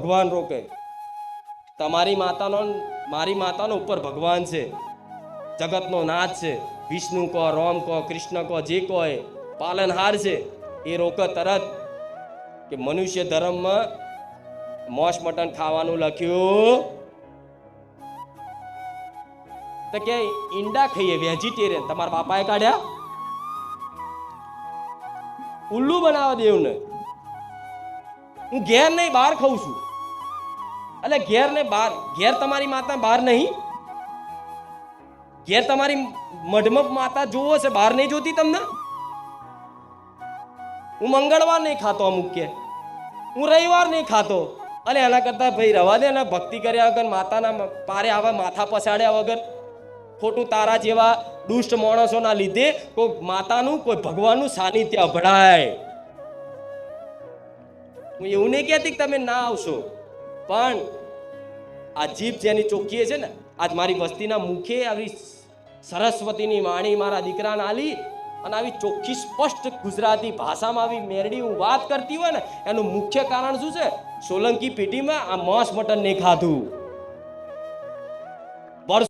ભગવાન રોકે. તમારી માતાનો મારી માતાનો ઉપર ભગવાન છે, જગતનો નાથ છે. વિષ્ણુ કહો, રામ કહો, કૃષ્ણ કહો, જે કહો એ પાલનહાર છે. એ રોકે તરત કે મનુષ્ય ધર્મમાં માંસ મટન ખાવાનું લખ્યું તો કે ઈંડા ખાઈએ, વેજીટેરિયન. તમારા બાપાએ કાઢ્યા? ઉલ્લુ બનાવવા દેવને. હું ઘેર નહીં બહાર ખાઉં છું. એટલે ઘેર ને બહાર, ઘેર તમારી માતા બહાર નહીં, ઘેર તમારી મઢમાં માતા જોવો છે, બહાર નહીં જોતી તમને. હું મંગળવાર નહીં ખાતો, અમુક કે હું રવિવાર નહીં ખાતો. અને એના કરતા ભાઈ રવા દે ને, ભક્તિ કર્યા વગર, માતાના પારે આવા માથા પછાડ્યા વગર, ખોટું તારા જેવા દુષ્ટ માણસોના લીધે કોઈ માતાનું કોઈ ભગવાનનું સાનિધ્ય અભડાય. હું એવું નહીં કહેતી કે તમે ના આવશો, પણ આ જીભ જેની ચોખ્ખી છે ને, આજ મારી વસ્તીના મુખે આવી સરસ્વતીની વાણી મારા દીકરાને આલી અને આવી ચોખ્ખી સ્પષ્ટ ગુજરાતી ભાષામાં આવી મેરડી હું વાત કરતી હોય ને, એનું મુખ્ય કારણ શું છે? સોલંકી પેઢીમાં આ માંસ મટન નહીં ખાધું.